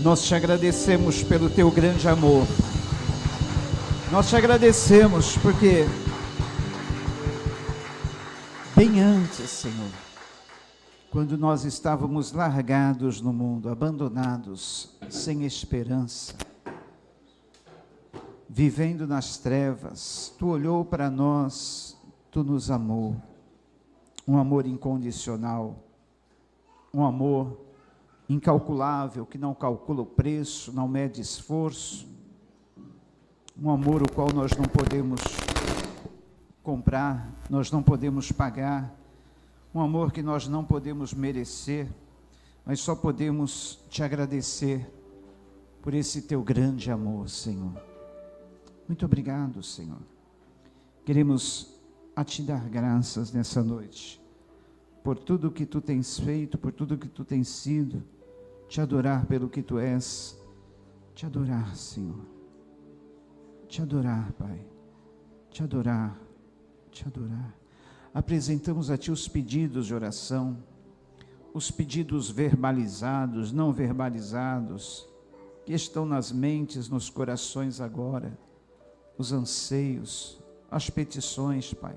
Nós te agradecemos pelo teu grande amor. Nós te agradecemos porque bem antes, Senhor, quando nós estávamos largados no mundo, abandonados, sem esperança, vivendo nas trevas, tu olhou para nós, tu nos amou. Um amor incondicional, um amor incalculável, que não calcula o preço, não mede esforço, um amor o qual nós não podemos comprar, nós não podemos pagar, um amor que nós não podemos merecer, mas só podemos te agradecer por esse teu grande amor, Senhor. Muito obrigado, Senhor. Queremos a te dar graças nessa noite, por tudo que tu tens feito, por tudo que tu tens sido, te adorar pelo que tu és, te adorar, Senhor, te adorar, Pai, te adorar, te adorar. Apresentamos a ti os pedidos de oração, os pedidos verbalizados, não verbalizados, que estão nas mentes, nos corações agora, os anseios, as petições, Pai,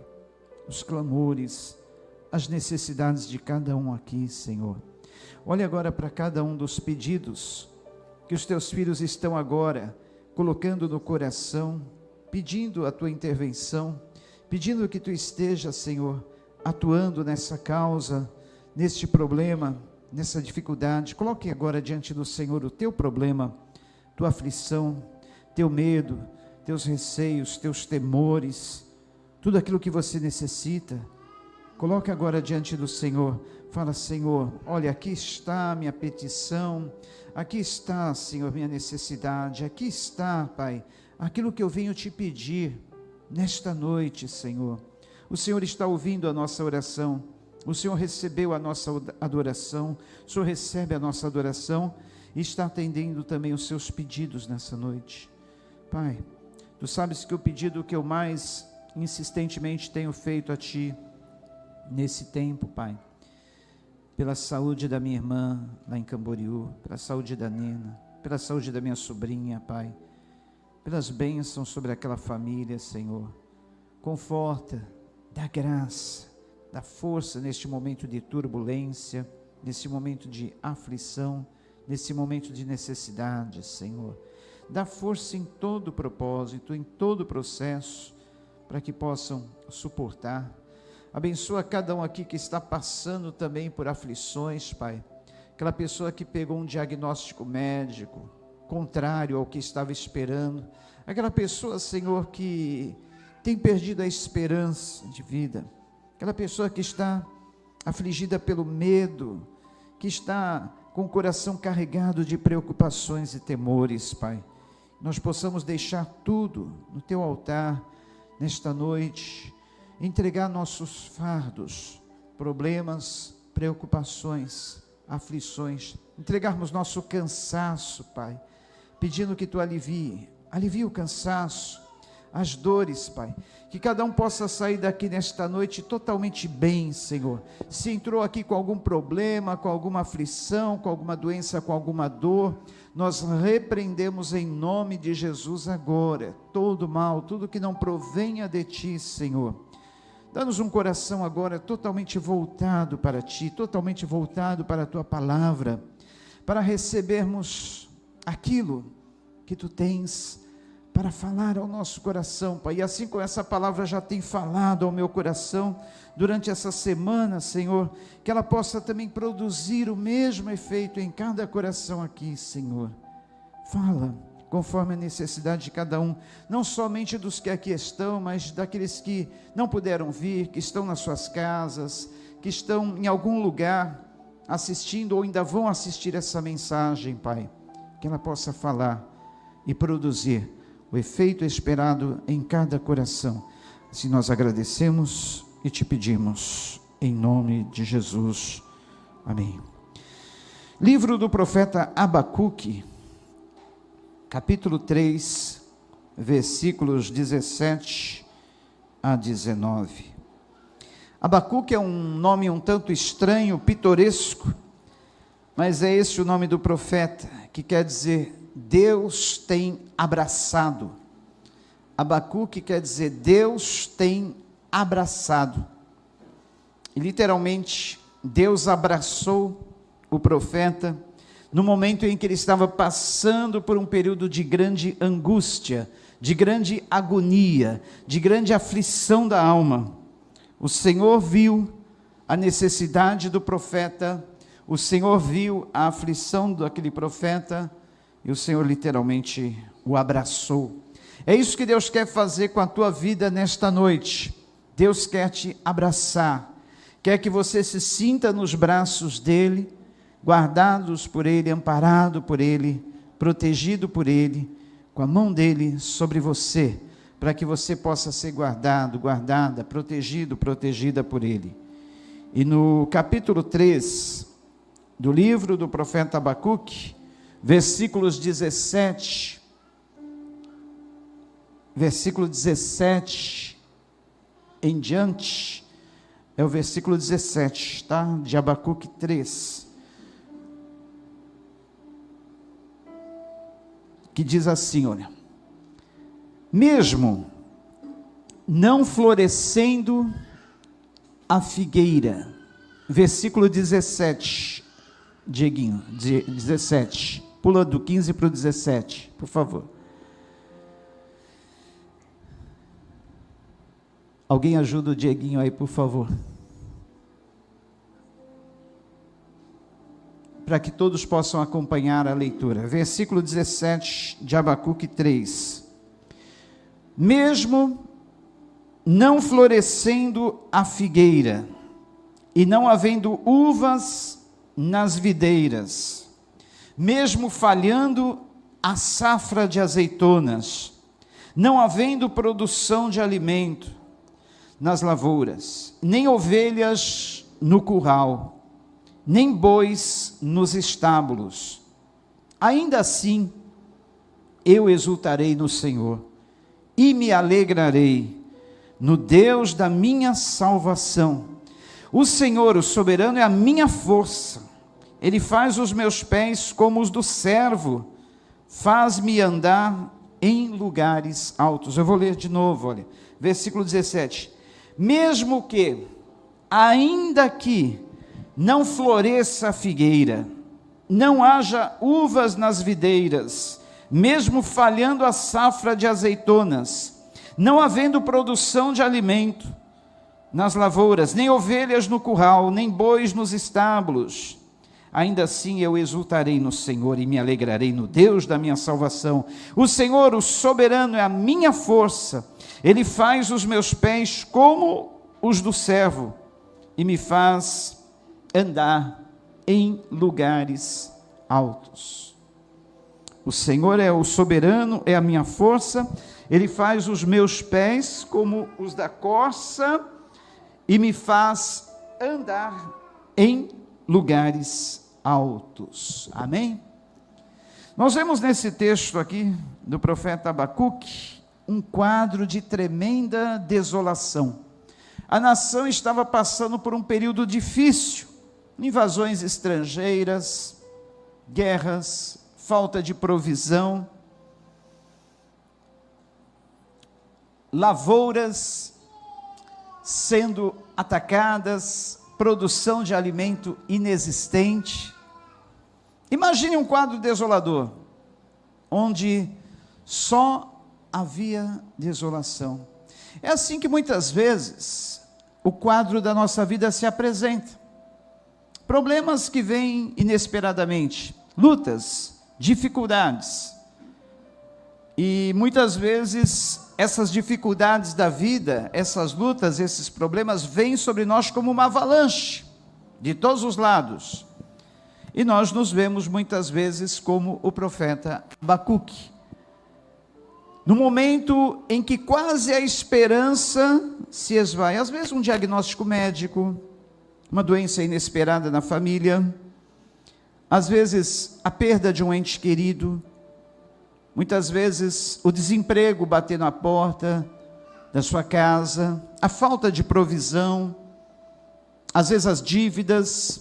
os clamores, as necessidades de cada um aqui, Senhor. Olha agora para cada um dos pedidos que os teus filhos estão agora colocando no coração, pedindo a tua intervenção, pedindo que tu esteja, Senhor, atuando nessa causa, neste problema, nessa dificuldade. Coloque agora diante do Senhor o teu problema, tua aflição, teu medo, teus receios, teus temores, tudo aquilo que você necessita. Coloque agora diante do Senhor. Fala: Senhor, olha, aqui está a minha petição, aqui está, Senhor, minha necessidade, aqui está, Pai, aquilo que eu venho te pedir nesta noite, Senhor. O Senhor está ouvindo a nossa oração, o Senhor recebeu a nossa adoração, o Senhor recebe a nossa adoração e está atendendo também os seus pedidos nessa noite. Pai, tu sabes que o pedido que eu mais insistentemente tenho feito a ti nesse tempo, Pai, pela saúde da minha irmã lá em Camboriú, pela saúde da Nena, pela saúde da minha sobrinha, Pai, pelas bênçãos sobre aquela família, Senhor. Conforta, dá graça, dá força neste momento de turbulência, nesse momento de aflição, nesse momento de necessidade, Senhor. Dá força em todo o propósito, em todo o processo, para que possam suportar. Abençoa cada um aqui que está passando também por aflições, Pai. Aquela pessoa que pegou um diagnóstico médico contrário ao que estava esperando. Aquela pessoa, Senhor, que tem perdido a esperança de vida. Aquela pessoa que está afligida pelo medo, que está com o coração carregado de preocupações e temores, Pai. Nós possamos deixar tudo no teu altar nesta noite, entregar nossos fardos, problemas, preocupações, aflições, entregarmos nosso cansaço, Pai, pedindo que tu alivie o cansaço, as dores, Pai, que cada um possa sair daqui nesta noite totalmente bem, Senhor. Se entrou aqui com algum problema, com alguma aflição, com alguma doença, com alguma dor, nós repreendemos em nome de Jesus agora, todo mal, tudo que não provenha de ti, Senhor. Dá-nos um coração agora totalmente voltado para ti, totalmente voltado para a tua palavra, para recebermos aquilo que tu tens para falar ao nosso coração, Pai. E assim como essa palavra já tem falado ao meu coração durante essa semana, Senhor, que ela possa também produzir o mesmo efeito em cada coração aqui, Senhor. Fala conforme a necessidade de cada um, não somente dos que aqui estão, mas daqueles que não puderam vir, que estão nas suas casas, que estão em algum lugar assistindo ou ainda vão assistir essa mensagem, Pai, que ela possa falar e produzir o efeito esperado em cada coração. Assim nós agradecemos e te pedimos, em nome de Jesus, amém. Livro do profeta Abacuque, capítulo 3, versículos 17 a 19. Abacuque é um nome um tanto estranho, pitoresco, mas é esse o nome do profeta, que quer dizer Deus tem abraçado. Abacuque quer dizer Deus tem abraçado. E literalmente, Deus abraçou o profeta no momento em que ele estava passando por um período de grande angústia, de grande agonia, de grande aflição da alma. O Senhor viu a necessidade do profeta, o Senhor viu a aflição daquele profeta, e o Senhor literalmente o abraçou. É isso que Deus quer fazer com a tua vida nesta noite. Deus quer te abraçar, quer que você se sinta nos braços dEle, guardados por Ele, amparado por Ele, protegido por Ele, com a mão dEle sobre você, para que você possa ser guardado, guardada, protegido, protegida por Ele. E no capítulo 3 do livro do profeta Abacuque, versículo 17 em diante, é o versículo 17, tá? De Abacuque 3, que diz assim, olha: mesmo não florescendo a figueira, versículo 17, Dieguinho, 17, pula do 15 para o 17, por favor. Alguém ajuda o Dieguinho aí, por favor. Para que todos possam acompanhar a leitura. Versículo 17 de Abacuque 3. Mesmo não florescendo a figueira, e não havendo uvas nas videiras, mesmo falhando a safra de azeitonas, não havendo produção de alimento nas lavouras, nem ovelhas no curral, nem bois nos estábulos, ainda assim eu exultarei no Senhor, e me alegrarei no Deus da minha salvação. O Senhor, o soberano, é a minha força. Ele faz os meus pés como os do servo, faz-me andar em lugares altos. Eu vou ler de novo, olha, versículo 17. Mesmo que, ainda que não floresça a figueira, não haja uvas nas videiras, mesmo falhando a safra de azeitonas, não havendo produção de alimento nas lavouras, nem ovelhas no curral, nem bois nos estábulos, ainda assim eu exultarei no Senhor e me alegrarei no Deus da minha salvação. O Senhor, o soberano, é a minha força. Ele faz os meus pés como os do servo e me faz andar em lugares altos. O Senhor é o soberano, é a minha força. Ele faz os meus pés como os da corça e me faz andar em lugares altos. Amém? Nós vemos nesse texto aqui do profeta Abacuque um quadro de tremenda desolação. A nação estava passando por um período difícil, invasões estrangeiras, guerras, falta de provisão, lavouras sendo atacadas, produção de alimento inexistente. Imagine um quadro desolador, onde só havia desolação. É assim que muitas vezes o quadro da nossa vida se apresenta. Problemas que vêm inesperadamente, lutas, dificuldades. E muitas vezes essas dificuldades da vida, essas lutas, esses problemas vêm sobre nós como uma avalanche, de todos os lados. E nós nos vemos muitas vezes como o profeta Abacuque. No momento em que quase a esperança se esvai, às vezes um diagnóstico médico, uma doença inesperada na família, às vezes a perda de um ente querido, muitas vezes o desemprego bater na porta da sua casa, a falta de provisão, às vezes as dívidas,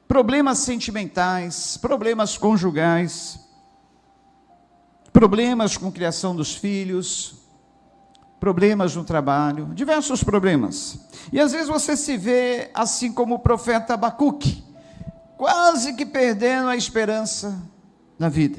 problemas sentimentais, problemas conjugais, problemas com criação dos filhos, problemas no trabalho, diversos problemas. E às vezes você se vê assim como o profeta Abacuque, quase que perdendo a esperança na vida.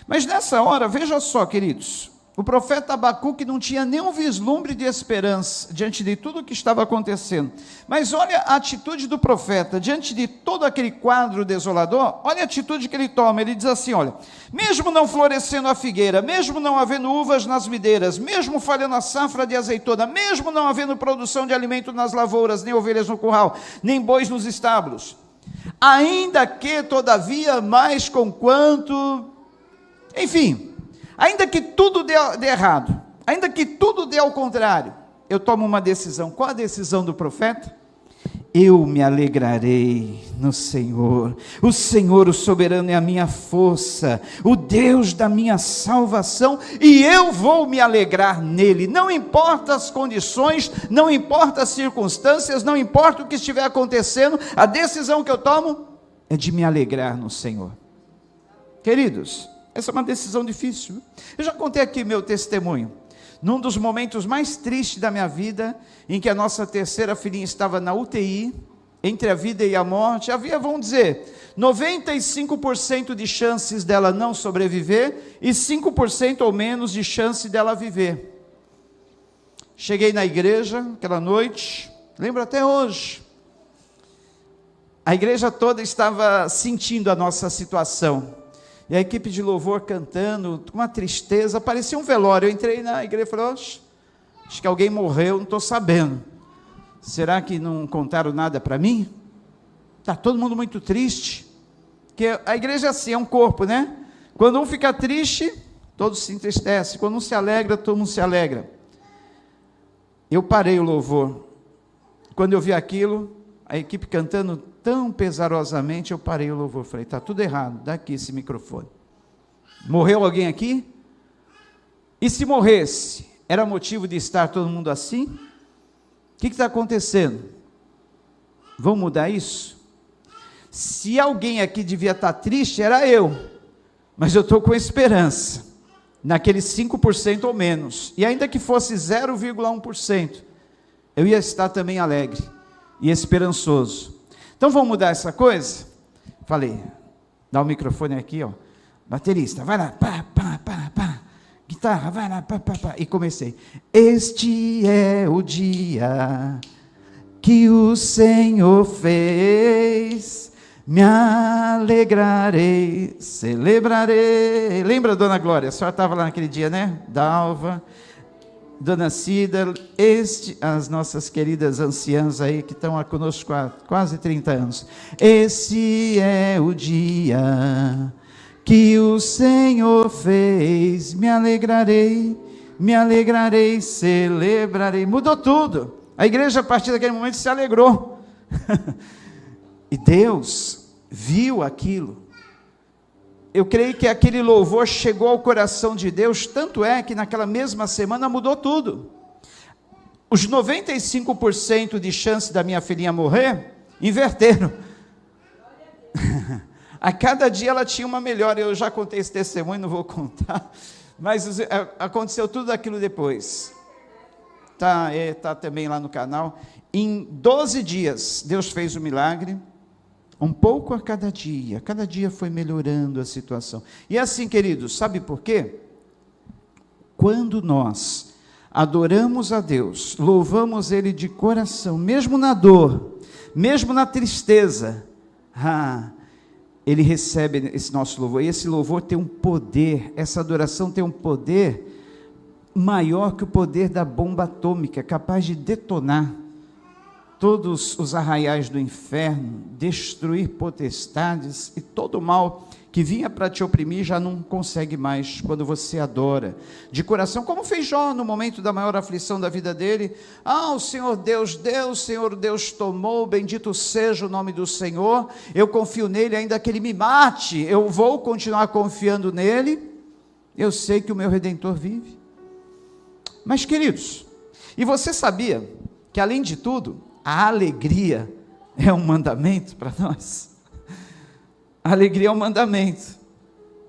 Mas nessa hora, veja só, queridos, o profeta Abacuque não tinha nenhum vislumbre de esperança diante de tudo o que estava acontecendo. Mas olha a atitude do profeta, diante de todo aquele quadro desolador, olha a atitude que ele toma. Ele diz assim, olha, mesmo não florescendo a figueira, mesmo não havendo uvas nas videiras, mesmo falhando a safra de azeitona, mesmo não havendo produção de alimento nas lavouras, nem ovelhas no curral, nem bois nos estábulos, ainda que, todavia, mais conquanto, enfim, ainda que tudo dê errado, ainda que tudo dê ao contrário, eu tomo uma decisão. Qual a decisão do profeta? Eu me alegrarei no Senhor. O Senhor, o soberano, é a minha força, o Deus da minha salvação, e eu vou me alegrar nele. Não importa as condições, não importa as circunstâncias, não importa o que estiver acontecendo, a decisão que eu tomo é de me alegrar no Senhor. Queridos, essa é uma decisão difícil. Eu já contei aqui meu testemunho. Num dos momentos mais tristes da minha vida, em que a nossa terceira filhinha estava na UTI, entre a vida e a morte, havia, vamos dizer, 95% de chances dela não sobreviver e 5% ou menos de chance dela viver. Cheguei na igreja aquela noite, lembro até hoje. A igreja toda estava sentindo a nossa situação. E a equipe de louvor cantando, com uma tristeza, parecia um velório. Eu entrei na igreja e falei, acho que alguém morreu, não estou sabendo. Será que não contaram nada para mim? Está todo mundo muito triste. Porque a igreja é assim, é um corpo, né? Quando um fica triste, todos se entristecem. Quando um se alegra, todo mundo se alegra. Eu parei o louvor. Quando eu vi aquilo, a equipe cantando tão pesarosamente, eu parei o louvor, falei, está tudo errado, dá aqui esse microfone. Morreu alguém aqui? E se morresse, era motivo de estar todo mundo assim? O que está acontecendo? Vamos mudar isso? Se alguém aqui devia estar triste, era eu, mas eu estou com esperança, naqueles 5% ou menos, e ainda que fosse 0,1%, eu ia estar também alegre e esperançoso. Então vamos mudar essa coisa? Falei, dá o microfone aqui, ó. Baterista, vai lá, pá, pá, pá, pá. Guitarra, vai lá, pá, pá, pá. E comecei. Este é o dia que o Senhor fez, me alegrarei, celebrarei. Lembra, dona Glória? A senhora estava lá naquele dia, né? Dalva, dona Cida, as nossas queridas anciãs aí, que estão conosco há quase 30 anos. Esse é o dia que o Senhor fez, me alegrarei, celebrarei. Mudou tudo. A igreja, a partir daquele momento, se alegrou. E Deus viu aquilo. Eu creio que aquele louvor chegou ao coração de Deus, tanto é que naquela mesma semana mudou tudo. Os 95% de chance da minha filhinha morrer, inverteram. A cada dia ela tinha uma melhora. Eu já contei esse testemunho, não vou contar, mas aconteceu tudo aquilo depois. Tá também lá no canal. Em 12 dias, Deus fez o milagre. Um pouco a cada dia foi melhorando a situação. E assim, queridos, sabe por quê? Quando nós adoramos a Deus, louvamos Ele de coração, mesmo na dor, mesmo na tristeza, Ele recebe esse nosso louvor. E esse louvor tem um poder, essa adoração tem um poder maior que o poder da bomba atômica, capaz de detonar todos os arraiais do inferno, destruir potestades e todo o mal que vinha para te oprimir já não consegue mais quando você adora de coração, como fez Jó no momento da maior aflição da vida dele. O Senhor Deus deu, o Senhor Deus tomou, bendito seja o nome do Senhor, eu confio nele, ainda que ele me mate, eu vou continuar confiando nele, eu sei que o meu Redentor vive. Mas queridos, e você sabia que além de tudo, a alegria é um mandamento para nós. A alegria é um mandamento,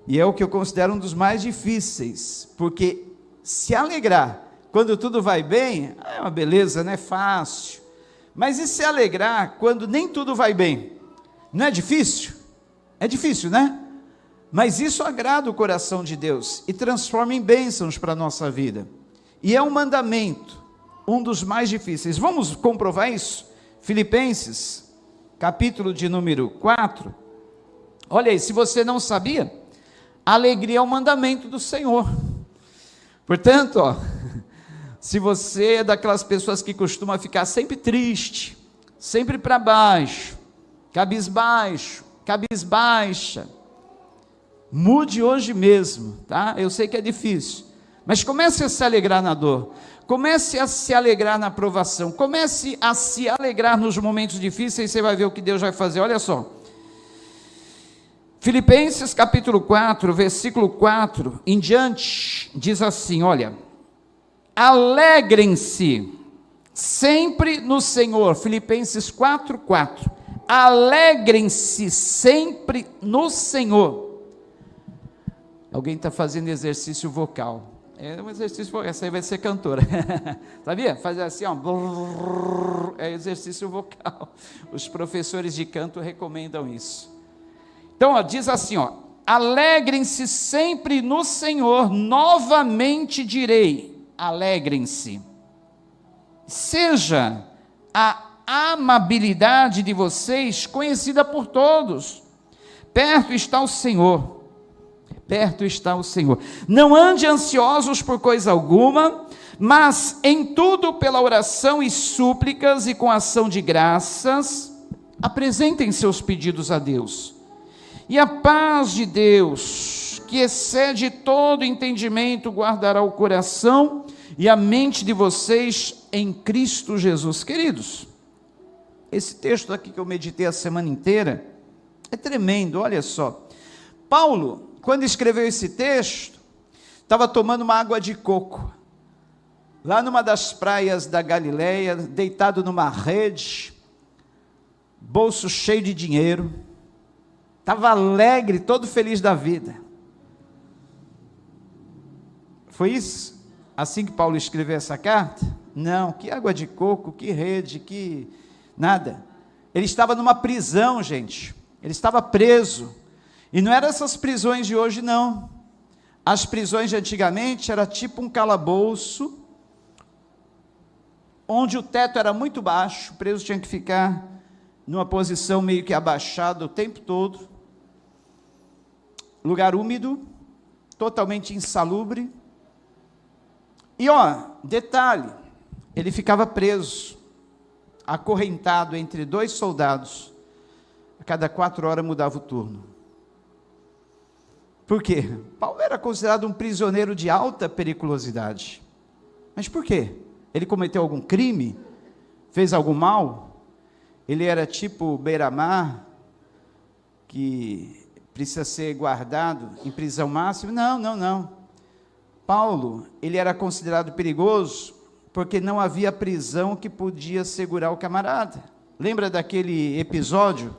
e é o que eu considero um dos mais difíceis, porque se alegrar quando tudo vai bem, é uma beleza, não é fácil, mas e se alegrar quando nem tudo vai bem? Não é difícil? É difícil, né? Mas isso agrada o coração de Deus, e transforma em bênçãos para a nossa vida, e é um mandamento, um dos mais difíceis. Vamos comprovar isso? Filipenses, capítulo de número 4, olha aí, se você não sabia, a alegria é um mandamento do Senhor. Portanto, se você é daquelas pessoas que costuma ficar sempre triste, sempre para baixo, cabisbaixo, cabisbaixa, mude hoje mesmo, tá? Eu sei que é difícil, mas comece a se alegrar na dor, comece a se alegrar na provação, comece a se alegrar nos momentos difíceis, você vai ver o que Deus vai fazer. Olha só, Filipenses capítulo 4, versículo 4 em diante, diz assim, olha, alegrem-se sempre no Senhor. Filipenses 4, 4, alegrem-se sempre no Senhor. Alguém está fazendo exercício vocal, é um exercício vocal, essa aí vai ser cantora, sabia? Fazer assim, ó, é exercício vocal, os professores de canto recomendam isso. Então, ó, diz assim, ó, alegrem-se sempre no Senhor, novamente direi, alegrem-se. Seja a amabilidade de vocês conhecida por todos. Perto está o Senhor, perto está o Senhor. Não ande ansiosos por coisa alguma, mas em tudo pela oração e súplicas e com ação de graças, apresentem seus pedidos a Deus. E a paz de Deus, que excede todo entendimento, guardará o coração e a mente de vocês em Cristo Jesus. Queridos, esse texto aqui que eu meditei a semana inteira, é tremendo, olha só. Paulo, quando escreveu esse texto, estava tomando uma água de coco, lá numa das praias da Galileia, deitado numa rede, bolso cheio de dinheiro, estava alegre, todo feliz da vida. Foi isso? Assim que Paulo escreveu essa carta? Não, que água de coco, que rede, que nada. Ele estava numa prisão, gente. Ele estava preso. E não eram essas prisões de hoje, não. As prisões de antigamente era tipo um calabouço, onde o teto era muito baixo, o preso tinha que ficar numa posição meio que abaixada o tempo todo. Lugar úmido, totalmente insalubre. E detalhe, ele ficava preso, acorrentado entre dois soldados, a cada 4 horas mudava o turno. Por quê? Paulo era considerado um prisioneiro de alta periculosidade. Mas por quê? Ele cometeu algum crime? Fez algum mal? Ele era tipo beira-mar, que precisa ser guardado em prisão máxima? Não. Paulo, ele era considerado perigoso, porque não havia prisão que podia segurar o camarada. Lembra daquele episódio,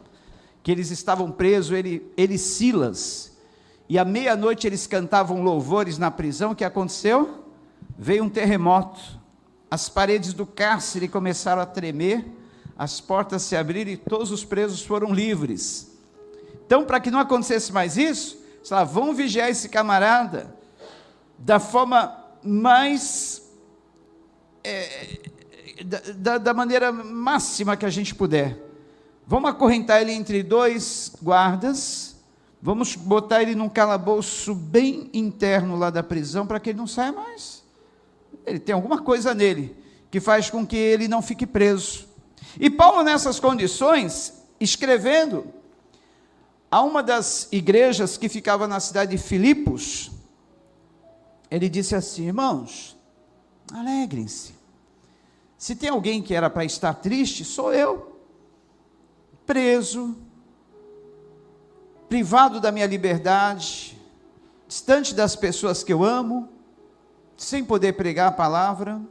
que eles estavam presos, ele e Silas, e à meia-noite eles cantavam louvores na prisão. O que aconteceu? Veio um terremoto, as paredes do cárcere começaram a tremer, as portas se abriram e todos os presos foram livres. Então, para que não acontecesse mais isso, vamos vigiar esse camarada da forma mais, da maneira máxima que a gente puder. Vamos acorrentar ele entre 2 guardas, vamos botar ele num calabouço bem interno lá da prisão, para que ele não saia mais. Ele tem alguma coisa nele, que faz com que ele não fique preso. E Paulo, nessas condições, escrevendo a uma das igrejas que ficava na cidade de Filipos, ele disse assim: irmãos, alegrem-se. Se tem alguém que era para estar triste, sou eu, preso, privado da minha liberdade, distante das pessoas que eu amo, sem poder pregar a palavra,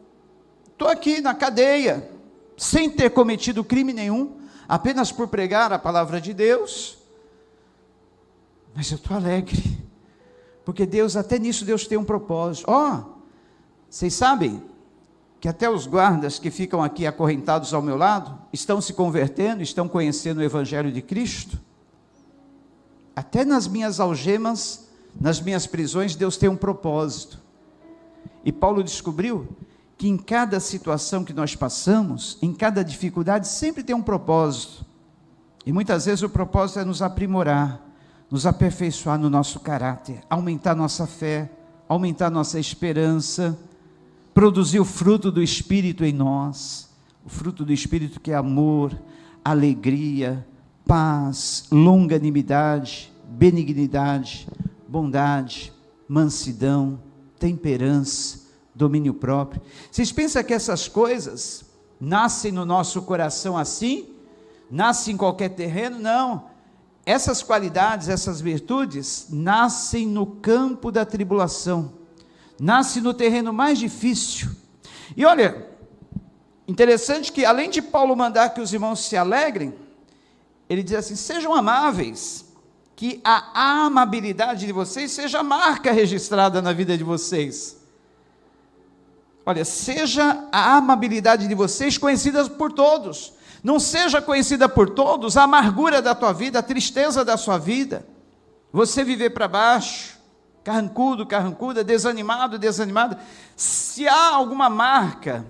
estou aqui na cadeia, sem ter cometido crime nenhum, apenas por pregar a palavra de Deus, mas eu estou alegre, porque Deus, até nisso Deus tem um propósito. Vocês sabem que até os guardas que ficam aqui acorrentados ao meu lado, estão se convertendo, estão conhecendo o Evangelho de Cristo? Até nas minhas algemas, nas minhas prisões, Deus tem um propósito. E Paulo descobriu que em cada situação que nós passamos, em cada dificuldade, sempre tem um propósito. E muitas vezes o propósito é nos aprimorar, nos aperfeiçoar no nosso caráter, aumentar nossa fé, aumentar nossa esperança, produzir o fruto do Espírito em nós, o fruto do Espírito que é amor, alegria, paz, longanimidade, benignidade, bondade, mansidão, temperança, domínio próprio. Vocês pensam que essas coisas nascem no nosso coração assim? Nascem em qualquer terreno? Não. Essas qualidades, essas virtudes, nascem no campo da tribulação, nascem no terreno mais difícil. E olha, interessante que além de Paulo mandar que os irmãos se alegrem, ele diz assim: sejam amáveis, que a amabilidade de vocês seja a marca registrada na vida de vocês. Olha, seja a amabilidade de vocês conhecida por todos. Não seja conhecida por todos a amargura da tua vida, a tristeza da sua vida. Você viver para baixo, carrancudo, carrancuda, desanimado, desanimada. Se há alguma marca,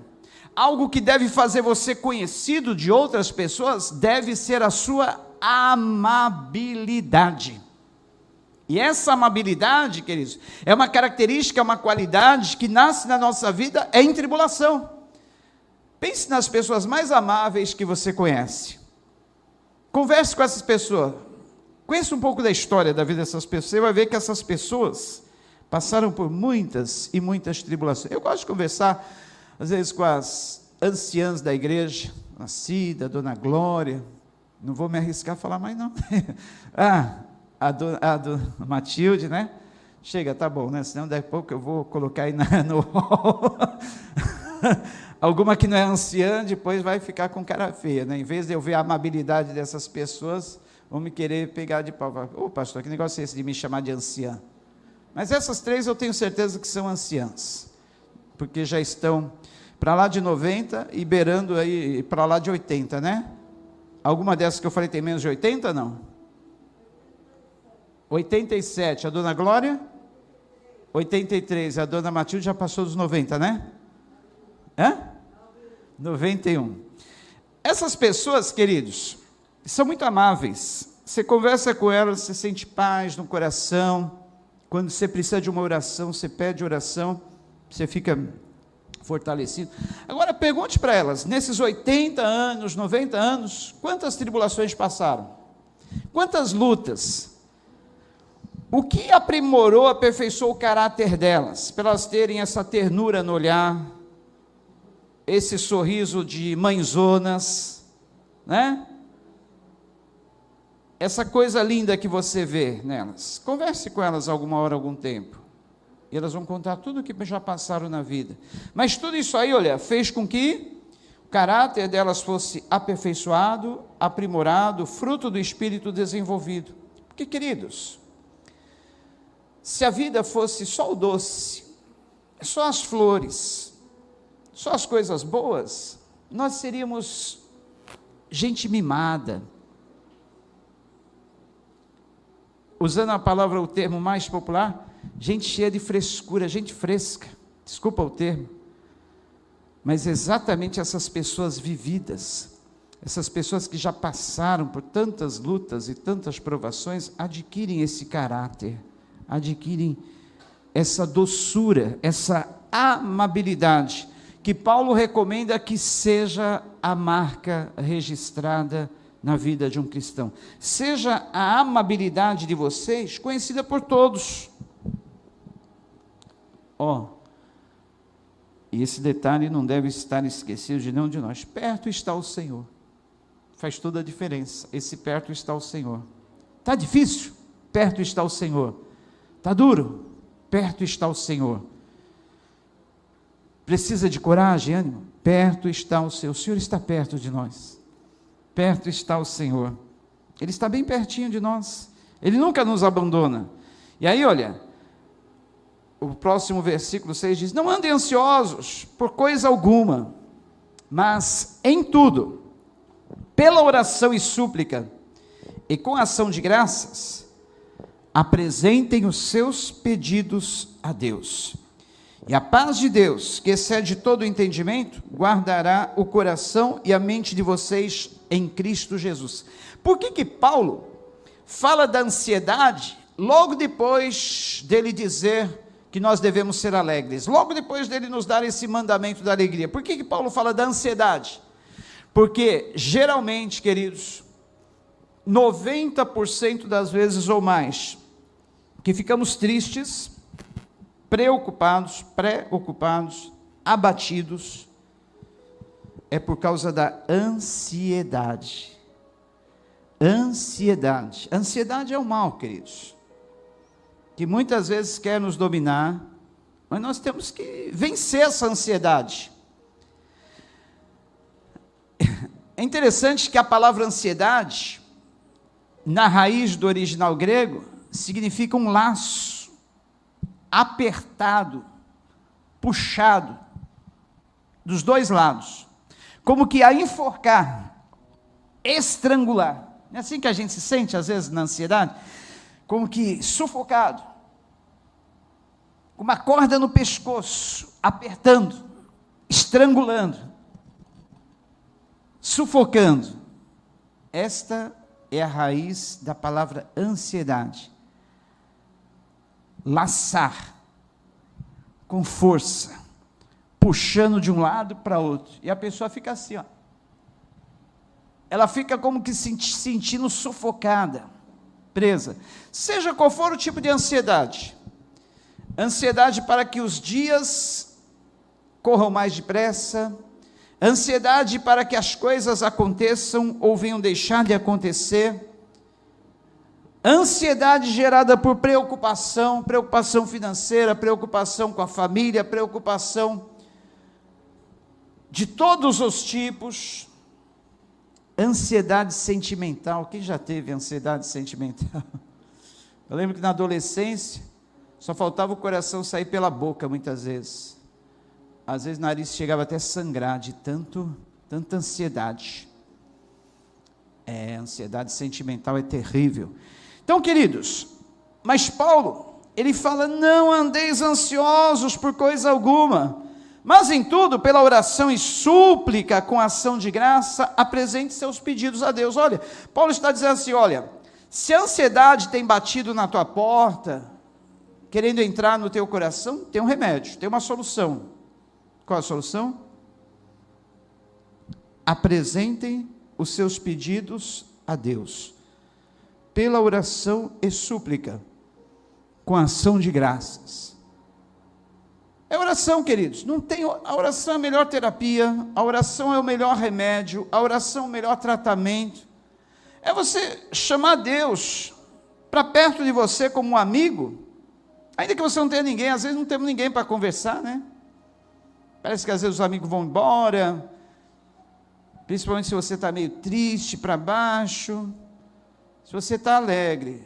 algo que deve fazer você conhecido de outras pessoas, deve ser a sua amabilidade. E essa amabilidade, queridos, é uma característica, é uma qualidade que nasce na nossa vida em tribulação. Pense nas pessoas mais amáveis que você conhece. Converse com essas pessoas. Conheça um pouco da história da vida dessas pessoas. Você vai ver que essas pessoas passaram por muitas e muitas tribulações. Eu gosto de conversar, às vezes, com as anciãs da igreja, a Cida, a Dona Glória. Não vou me arriscar a falar mais, não. A dona Matilde, né? Chega, tá bom, né? Senão daqui a pouco eu vou colocar aí no hall. Alguma que não é anciã, depois vai ficar com cara feia, né? Em vez de eu ver a amabilidade dessas pessoas, vão me querer pegar de pau. Ô, pastor, que negócio é esse de me chamar de anciã? Mas essas três eu tenho certeza que são anciãs, porque já estão para lá de 90 e beirando aí para lá de 80, né? Alguma dessas que eu falei tem menos de 80, não? 87, a dona Glória? 83, a dona Matilde já passou dos 90, né? 91. Essas pessoas, queridos, são muito amáveis. Você conversa com elas, você sente paz no coração. Quando você precisa de uma oração, você pede oração, você fica fortalecido. Agora pergunte para elas, nesses 80 anos, 90 anos, quantas tribulações passaram? Quantas lutas? O que aprimorou, aperfeiçoou o caráter delas, para elas terem essa ternura no olhar, esse sorriso de mãezonas, né? Essa coisa linda que você vê nelas. Converse com elas alguma hora, algum tempo, e elas vão contar tudo o que já passaram na vida. Mas tudo isso aí, olha, fez com que o caráter delas fosse aperfeiçoado, aprimorado, fruto do Espírito desenvolvido. Porque, queridos, se a vida fosse só o doce, só as flores, só as coisas boas, nós seríamos gente mimada. Usando a palavra, o termo mais popular, gente cheia de frescura, gente fresca, desculpa o termo, mas exatamente essas pessoas vividas, essas pessoas que já passaram por tantas lutas e tantas provações, adquirem esse caráter, adquirem essa doçura, essa amabilidade, que Paulo recomenda que seja a marca registrada na vida de um cristão. Seja a amabilidade de vocês conhecida por todos. E esse detalhe não deve estar esquecido de nenhum de nós. Perto está o Senhor. Faz toda a diferença. Esse perto está o Senhor. Está difícil? Perto está o Senhor. Está duro? Perto está o Senhor. Precisa de coragem, ânimo? Perto está o Senhor. O Senhor está perto de nós. perto está o Senhor. Ele está bem pertinho de nós. Ele nunca nos abandona. E aí, olha, o próximo versículo 6 diz: não andem ansiosos por coisa alguma, mas em tudo, pela oração e súplica, e com ação de graças, apresentem os seus pedidos a Deus. E a paz de Deus, que excede todo o entendimento, guardará o coração e a mente de vocês em Cristo Jesus. Por que Paulo fala da ansiedade logo depois dele dizer que nós devemos ser alegres? Logo depois dele nos dar esse mandamento da alegria. Por que Paulo fala da ansiedade? Porque geralmente, queridos, 90% das vezes ou mais, que ficamos tristes, preocupados, abatidos, é por causa da ansiedade. Ansiedade é o mal, queridos, que muitas vezes quer nos dominar, mas nós temos que vencer essa ansiedade. É interessante que a palavra ansiedade, na raiz do original grego, significa um laço, apertado, puxado, dos dois lados, como que a enforcar, estrangular. Não é assim que a gente se sente às vezes na ansiedade? Como que sufocado, com uma corda no pescoço, apertando, estrangulando, sufocando. Esta é a raiz da palavra ansiedade. Laçar, com força, puxando de um lado para outro, e a pessoa fica assim, ó. Ela fica como que se sentindo sufocada, presa, seja qual for o tipo de ansiedade para que os dias corram mais depressa, ansiedade para que as coisas aconteçam ou venham deixar de acontecer, ansiedade gerada por preocupação financeira, preocupação com a família, preocupação de todos os tipos, ansiedade sentimental. Quem já teve ansiedade sentimental? Eu lembro que na adolescência, só faltava o coração sair pela boca muitas vezes. Às vezes o nariz chegava até a sangrar de tanta ansiedade. Ansiedade sentimental é terrível. Então, queridos, mas Paulo, ele fala: não andeis ansiosos por coisa alguma, mas em tudo, pela oração e súplica, com ação de graça, apresente seus pedidos a Deus. Olha, Paulo está dizendo assim: olha, se a ansiedade tem batido na tua porta, querendo entrar no teu coração, tem um remédio, tem uma solução. Qual a solução? Apresentem os seus pedidos a Deus, pela oração e súplica, com ação de graças. É oração, queridos, a oração é a melhor terapia, a oração é o melhor remédio, a oração é o melhor tratamento. É você chamar Deus para perto de você como um amigo, ainda que você não tenha ninguém. Às vezes não temos ninguém para conversar, né? Parece que às vezes os amigos vão embora, principalmente se você está meio triste, para baixo. Se você está alegre,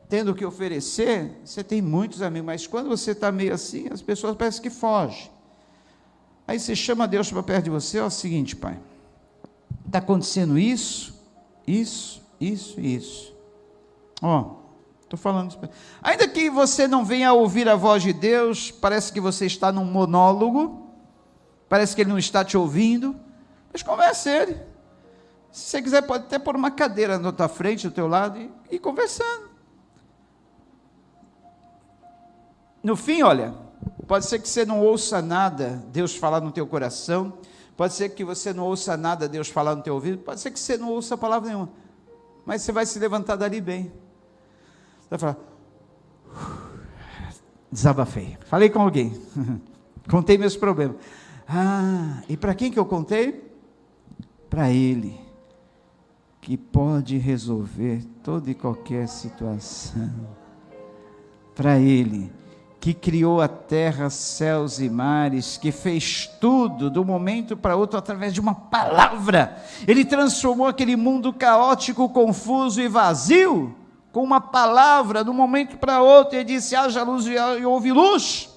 tendo o que oferecer, você tem muitos amigos, mas quando você está meio assim, as pessoas parecem que fogem. Aí você chama Deus para perto de você: ó, é o seguinte, Pai, está acontecendo isso, ó, estou falando isso. Ainda que você não venha a ouvir a voz de Deus, parece que você está num monólogo, parece que Ele não está te ouvindo, mas converse Ele. Se você quiser, pode até pôr uma cadeira na tua frente, do teu lado, e ir conversando. No fim, olha, pode ser que você não ouça nada Deus falar no teu coração, pode ser que você não ouça nada Deus falar no teu ouvido, pode ser que você não ouça palavra nenhuma, mas você vai se levantar dali bem. Você vai falar: desabafei, falei com alguém, contei meus problemas. E para quem que eu contei? Para Ele, que pode resolver toda e qualquer situação. Para Ele, que criou a terra, céus e mares, que fez tudo de um momento para outro através de uma palavra. Ele transformou aquele mundo caótico, confuso e vazio com uma palavra, de um momento para outro. Ele disse: haja luz, e houve luz.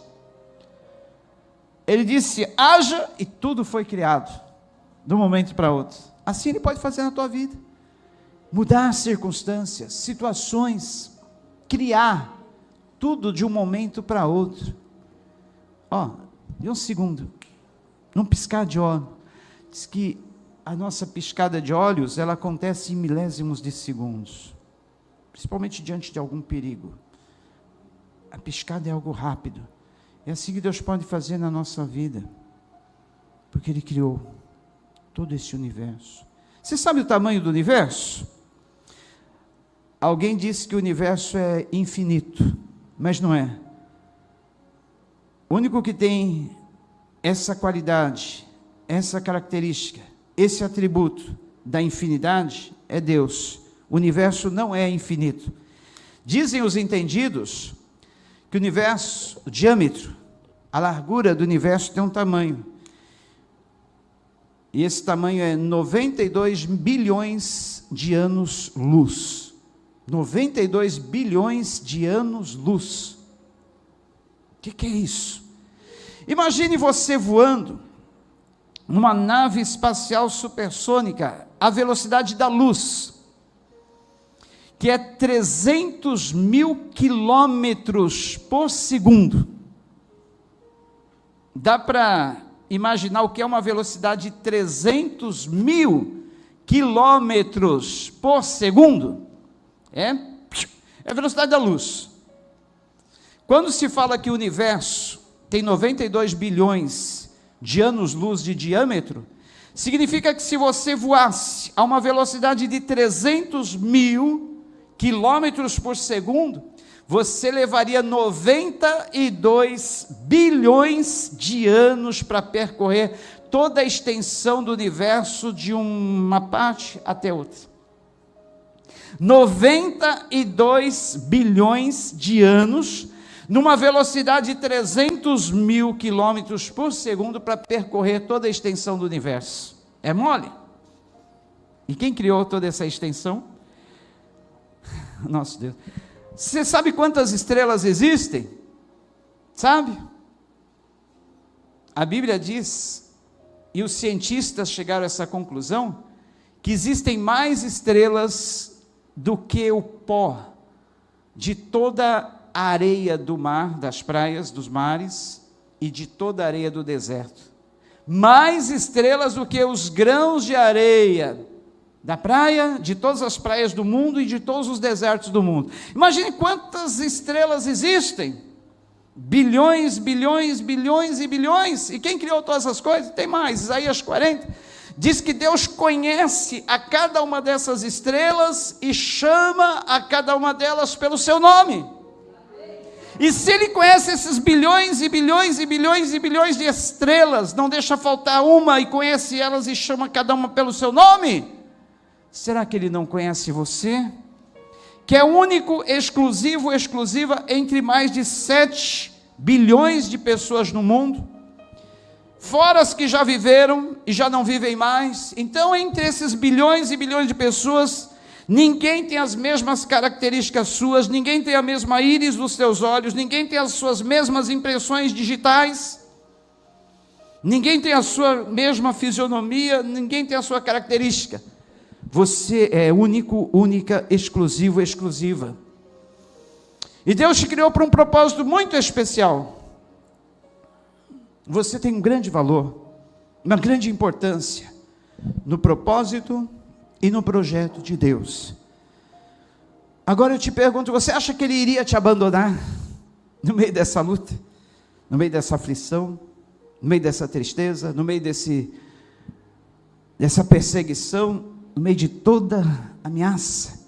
Ele disse: haja, e tudo foi criado de um momento para outro. Assim Ele pode fazer na tua vida, mudar circunstâncias, situações, criar tudo de um momento para outro. De um segundo, num piscar de olhos. Diz que a nossa piscada de olhos, ela acontece em milésimos de segundos, principalmente diante de algum perigo. A piscada é algo rápido. É assim que Deus pode fazer na nossa vida, porque Ele criou todo esse universo. Você sabe o tamanho do universo? Alguém disse que o universo é infinito, mas não é. O único que tem essa qualidade, essa característica, esse atributo da infinidade é Deus. O universo não é infinito. Dizem os entendidos que o universo, o diâmetro, a largura do universo tem um tamanho. E esse tamanho é 92 bilhões de anos-luz. 92 bilhões de anos-luz. O que é isso? Imagine você voando numa nave espacial supersônica à velocidade da luz, que é 300 mil quilômetros por segundo. Dá para imaginar o que é uma velocidade de 300 mil quilômetros por segundo? É a velocidade da luz. Quando se fala que o universo tem 92 bilhões de anos-luz de diâmetro, significa que se você voasse a uma velocidade de 300 mil quilômetros por segundo, você levaria 92 bilhões de anos para percorrer toda a extensão do universo de uma parte até outra. 92 bilhões de anos, numa velocidade de 300 mil quilômetros por segundo, para percorrer toda a extensão do universo. É mole? E quem criou toda essa extensão? Nosso Deus. Você sabe quantas estrelas existem? Sabe? A Bíblia diz, e os cientistas chegaram a essa conclusão, que existem mais estrelas do que o pó de toda a areia do mar, das praias, dos mares, e de toda a areia do deserto. Mais estrelas do que os grãos de areia da praia, de todas as praias do mundo e de todos os desertos do mundo. Imagine quantas estrelas existem. Bilhões, bilhões, bilhões e bilhões. E quem criou todas essas coisas? Tem mais. Isaías 40 diz que Deus conhece a cada uma dessas estrelas e chama a cada uma delas pelo seu nome. E se Ele conhece esses bilhões e bilhões e bilhões e bilhões de estrelas, não deixa faltar uma, e conhece elas e chama cada uma pelo seu nome, será que Ele não conhece você? Que é único, exclusivo, exclusiva entre mais de 7 bilhões de pessoas no mundo, fora as que já viveram e já não vivem mais. Então, entre esses bilhões e bilhões de pessoas, ninguém tem as mesmas características suas, ninguém tem a mesma íris dos seus olhos, ninguém tem as suas mesmas impressões digitais, ninguém tem a sua mesma fisionomia, ninguém tem a sua característica. Você é único, única, exclusivo, exclusiva. E Deus te criou para um propósito muito especial. Você tem um grande valor, uma grande importância no propósito e no projeto de Deus. Agora eu te pergunto, você acha que Ele iria te abandonar no meio dessa luta, no meio dessa aflição, no meio dessa tristeza, no meio dessa perseguição, no meio de toda ameaça?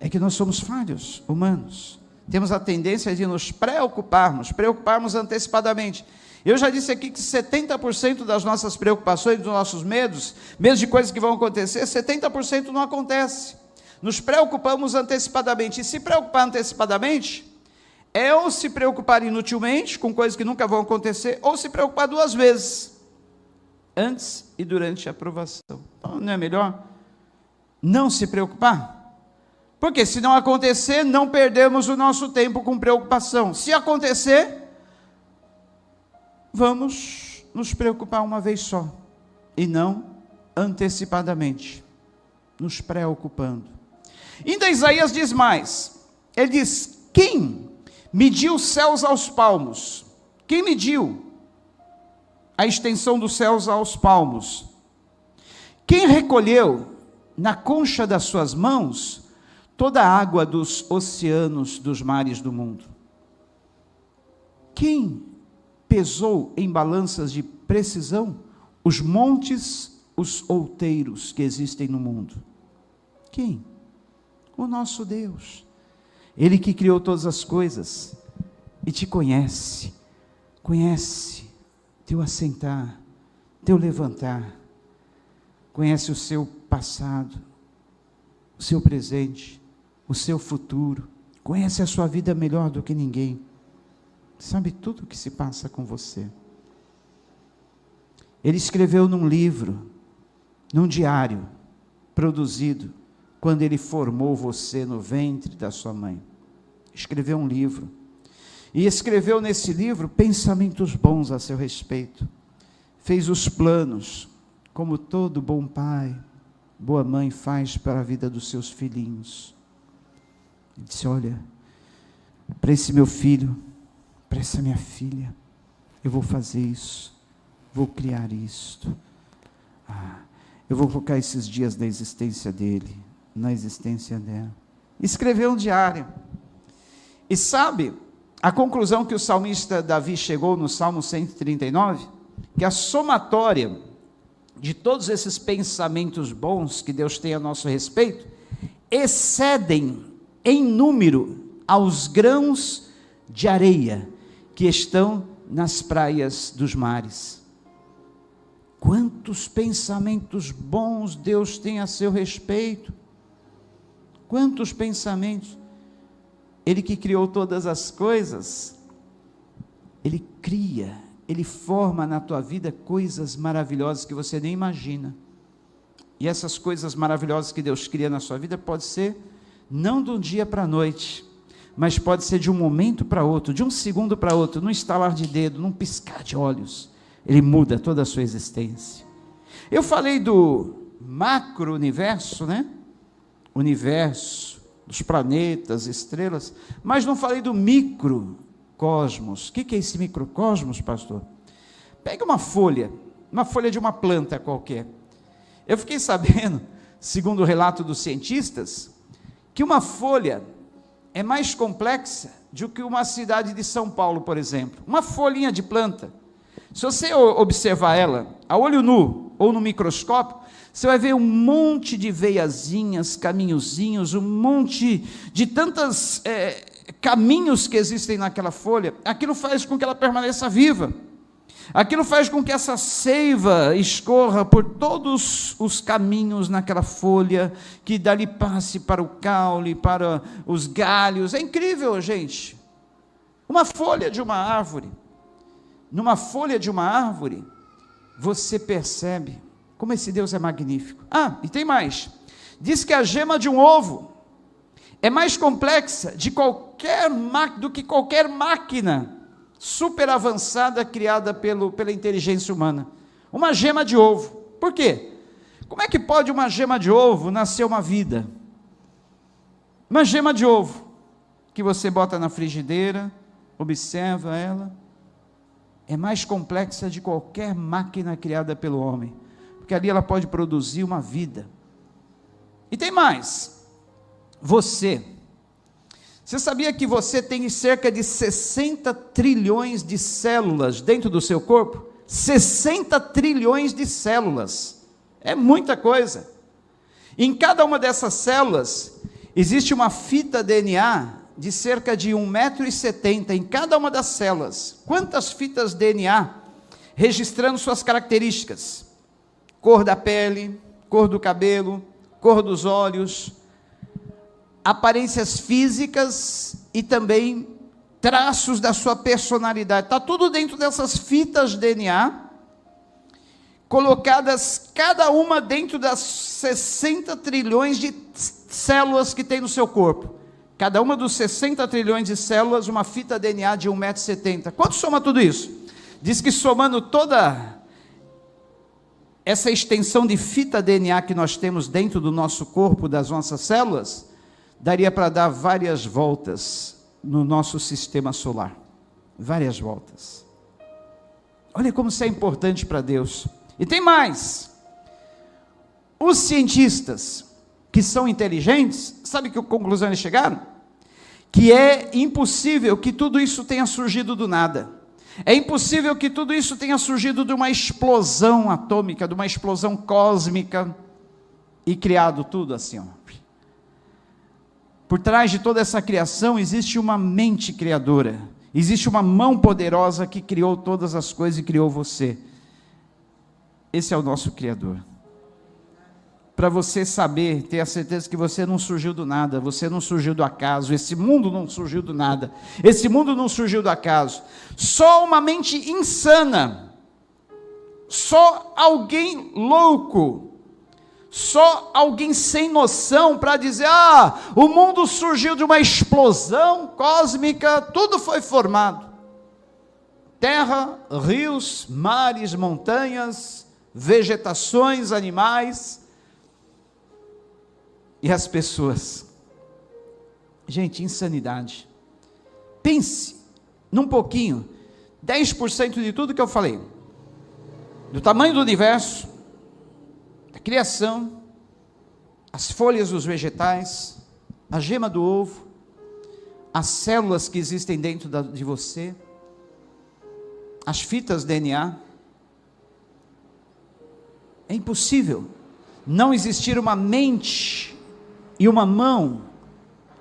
É que nós somos falhos, humanos. Temos a tendência de nos preocuparmos antecipadamente. Eu já disse aqui que 70% das nossas preocupações, dos nossos medos de coisas que vão acontecer, 70% não acontece. nos preocupamos antecipadamente. E se preocupar antecipadamente é ou se preocupar inutilmente com coisas que nunca vão acontecer, ou se preocupar duas vezes, antes e durante a aprovação. Então, não é melhor não se preocupar? Porque se não acontecer, não perdemos o nosso tempo com preocupação. Se acontecer, vamos nos preocupar uma vez só, e não antecipadamente, nos preocupando. Ainda Isaías diz mais, ele diz, quem mediu os céus aos palmos? Quem mediu a extensão dos céus aos palmos? Quem recolheu na concha das suas mãos toda a água dos oceanos, dos mares do mundo? Quem pesou em balanças de precisão os montes, os outeiros que existem no mundo? Quem? O nosso Deus. Ele que criou todas as coisas e te conhece teu assentar, teu levantar, conhece o seu passado, o seu presente, o seu futuro, conhece a sua vida melhor do que ninguém, sabe tudo o que se passa com você. Ele escreveu num livro, num diário, produzido quando ele formou você no ventre da sua mãe. Escreveu um livro, e escreveu nesse livro pensamentos bons a seu respeito, fez os planos, como todo bom pai, boa mãe faz para a vida dos seus filhinhos. Ele disse, olha, para esse meu filho, para essa minha filha, eu vou fazer isso, vou criar isto, eu vou colocar esses dias da existência dele, na existência dela. Escreveu um diário, e sabe a conclusão que o salmista Davi chegou no Salmo 139? Que a somatória de todos esses pensamentos bons que Deus tem a nosso respeito, excedem em número aos grãos de areia que estão nas praias dos mares. Quantos pensamentos bons Deus tem a seu respeito, quantos pensamentos. Ele que criou todas as coisas, Ele cria, Ele forma na tua vida coisas maravilhosas que você nem imagina. E essas coisas maravilhosas que Deus cria na sua vida, pode ser não de um dia para a noite, mas pode ser de um momento para outro, de um segundo para outro, num estalar de dedo, num piscar de olhos. Ele muda toda a sua existência. Eu falei do macro-universo, né? Universo, dos planetas, estrelas, mas não falei do microcosmos. O que é esse microcosmos, pastor? Pega uma folha de uma planta qualquer. Eu fiquei sabendo, segundo o relato dos cientistas, que uma folha é mais complexa do que uma cidade de São Paulo, por exemplo. Uma folhinha de planta, se você observar ela a olho nu ou no microscópio, você vai ver um monte de veiazinhas, caminhozinhos, um monte de tantos caminhos que existem naquela folha. Aquilo faz com que ela permaneça viva. Aquilo faz com que essa seiva escorra por todos os caminhos naquela folha, que dali passe para o caule, para os galhos. É incrível, gente. Uma folha de uma árvore. Numa folha de uma árvore, você percebe como esse Deus é magnífico. E tem mais. Diz que a gema de um ovo é mais complexa do que qualquer máquina super avançada criada pela inteligência humana. Uma gema de ovo. Por quê? Como é que pode uma gema de ovo nascer uma vida? Uma gema de ovo que você bota na frigideira, observa ela, é mais complexa de qualquer máquina criada pelo homem, porque ali ela pode produzir uma vida. E tem mais. Você sabia que você tem cerca de 60 trilhões de células dentro do seu corpo? 60 trilhões de células, é muita coisa. Em cada uma dessas células, existe uma fita DNA de cerca de 1,70 m em cada uma das células. Quantas fitas DNA registrando suas características? Cor da pele, cor do cabelo, cor dos olhos, aparências físicas e também traços da sua personalidade. Está tudo dentro dessas fitas DNA, colocadas cada uma dentro das 60 trilhões de células que tem no seu corpo. Cada uma dos 60 trilhões de células, uma fita DNA de 1,70 m. Quanto soma tudo isso? Diz que somando toda essa extensão de fita DNA que nós temos dentro do nosso corpo, das nossas células, daria para dar várias voltas no nosso sistema solar. Várias voltas. Olha como isso é importante para Deus. E tem mais. Os cientistas que são inteligentes, sabe que conclusão eles chegaram? Que é impossível que tudo isso tenha surgido do nada. É impossível que tudo isso tenha surgido de uma explosão atômica, de uma explosão cósmica, e criado tudo assim, ó. Por trás de toda essa criação existe uma mente criadora, existe uma mão poderosa que criou todas as coisas e criou você. Esse é o nosso Criador. Para você saber, ter a certeza que você não surgiu do nada, você não surgiu do acaso, esse mundo não surgiu do nada, esse mundo não surgiu do acaso. Só uma mente insana, só alguém louco, só alguém sem noção para dizer, o mundo surgiu de uma explosão cósmica, tudo foi formado. Terra, rios, mares, montanhas, vegetações, animais e as pessoas. Gente, insanidade. Pense num pouquinho, 10% de tudo que eu falei, do tamanho do universo, da criação, as folhas dos vegetais, a gema do ovo, as células que existem dentro de você, as fitas DNA. É impossível não existir uma mente e uma mão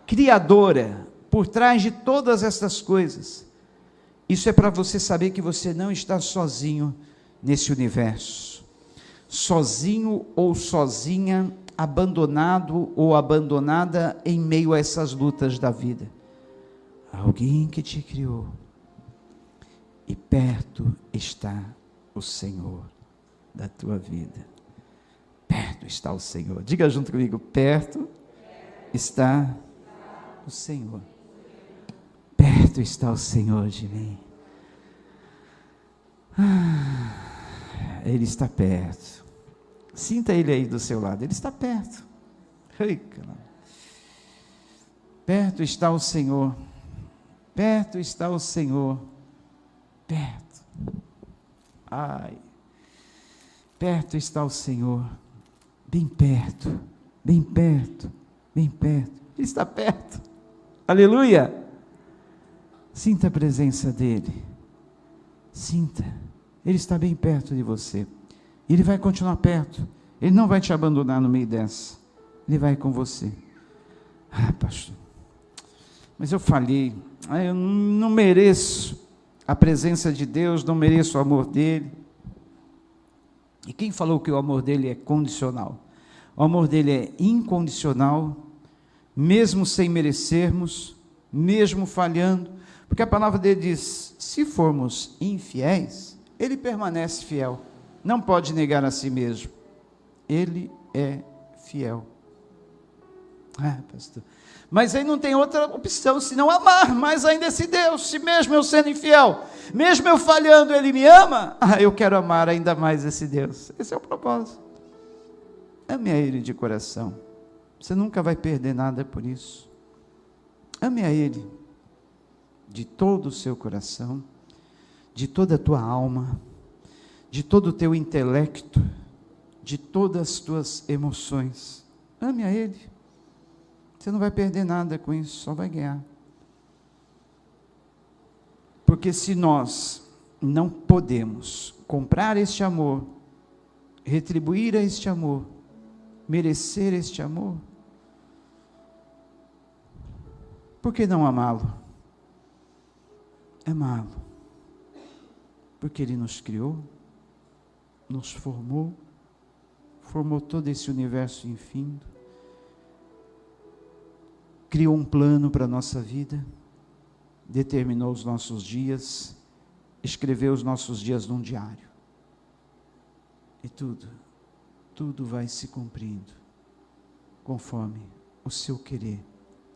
criadora por trás de todas essas coisas. Isso é para você saber que você não está sozinho nesse universo, sozinho ou sozinha, abandonado ou abandonada em meio a essas lutas da vida. Alguém que te criou, e perto está o Senhor da tua vida. Perto está o Senhor. Diga junto comigo, perto está o Senhor. Perto está o Senhor de mim. Ele está perto. Sinta Ele aí do seu lado. Ele está perto. Perto está o Senhor. Perto está o Senhor. Perto. Perto está o Senhor. Bem perto. Bem perto. Bem perto. Ele está perto. Aleluia. Sinta a presença dEle. Sinta. Ele está bem perto de você. Ele vai continuar perto. Ele não vai te abandonar no meio dessa. Ele vai com você. Pastor, mas eu falhei. Eu não mereço a presença de Deus, não mereço o amor dEle. E quem falou que o amor dEle é condicional? O amor dEle é incondicional, mesmo sem merecermos, mesmo falhando, porque a palavra dEle diz, se formos infiéis, Ele permanece fiel, não pode negar a si mesmo, Ele é fiel. Pastor, mas aí não tem outra opção, senão amar mais ainda esse Deus, se mesmo eu sendo infiel, mesmo eu falhando, Ele me ama, eu quero amar ainda mais esse Deus, esse é o propósito. Ame a Ele de coração, você nunca vai perder nada por isso. Ame a Ele de todo o seu coração, de toda a tua alma, de todo o teu intelecto, de todas as tuas emoções. Ame a Ele, você não vai perder nada com isso, só vai ganhar. Porque se nós não podemos comprar este amor, retribuir a este amor, merecer este amor, por que não amá-lo? Amá-lo, porque Ele nos criou, nos formou todo esse universo infindo, criou um plano para a nossa vida, determinou os nossos dias, escreveu os nossos dias num diário. E tudo vai se cumprindo, conforme o seu querer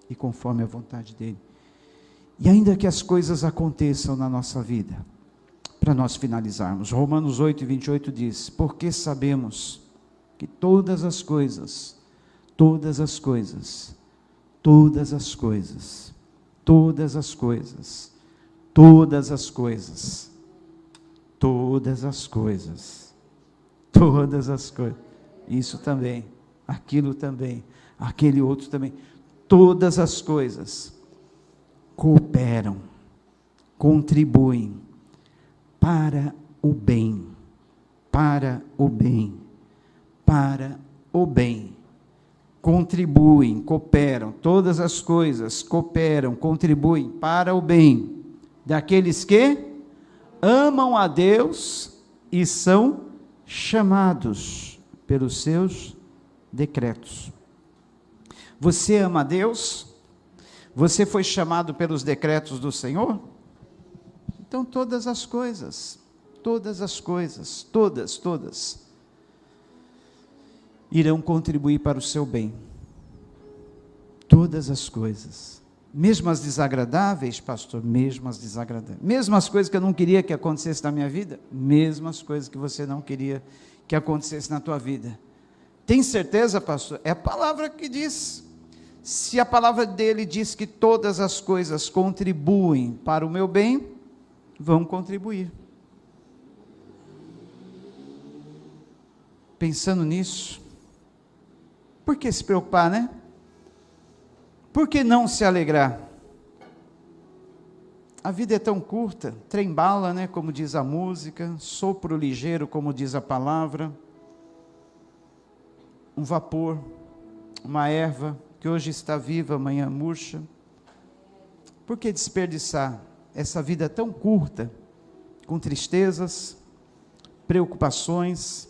e conforme a vontade dele. E ainda que as coisas aconteçam na nossa vida, para nós finalizarmos, Romanos 8:28 diz: porque sabemos que todas as coisas isso também, aquilo também, aquele outro também, todas as coisas cooperam, contribuem para o bem, contribuem, cooperam, todas as coisas cooperam, contribuem para o bem daqueles que amam a Deus e são chamados pelos seus decretos. Você ama a Deus? Você foi chamado pelos decretos do Senhor? Então todas, irão contribuir para o seu bem. Todas as coisas. Mesmo as desagradáveis, pastor, mesmo as desagradáveis. Mesmo as coisas que eu não queria que acontecesse na minha vida, mesmo as coisas que você não queria que acontecesse na tua vida. Tem certeza, pastor? É a palavra que diz. Se a palavra dele diz que todas as coisas contribuem para o meu bem, vão contribuir. Pensando nisso, por que se preocupar, né? Por que não se alegrar? A vida é tão curta, trem-bala, né, como diz a música, sopro ligeiro, como diz a palavra, um vapor, uma erva, que hoje está viva, amanhã murcha. Por que desperdiçar essa vida tão curta, com tristezas, preocupações,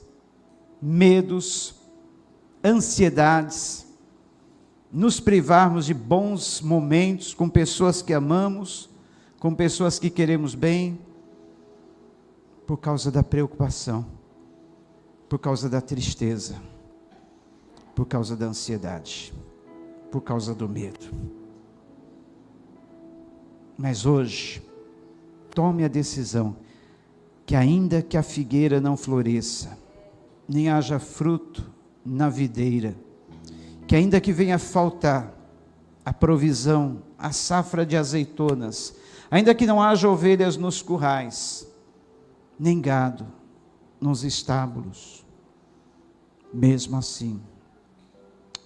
medos, ansiedades, nos privarmos de bons momentos com pessoas que amamos, com pessoas que queremos bem, por causa da preocupação, por causa da tristeza, por causa da ansiedade, por causa do medo. Mas hoje, tome a decisão que ainda que a figueira não floresça, nem haja fruto na videira, que ainda que venha faltar a provisão, a safra de azeitonas, ainda que não haja ovelhas nos currais, nem gado nos estábulos, mesmo assim,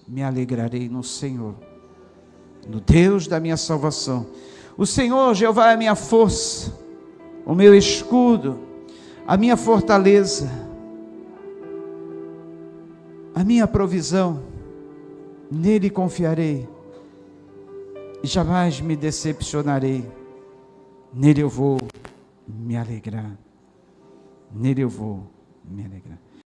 me alegrarei no Senhor, no Deus da minha salvação. O Senhor, Jeová, é a minha força, o meu escudo, a minha fortaleza, a minha provisão. Nele confiarei e jamais me decepcionarei. Nele eu vou me alegrar. Nele eu vou me alegrar.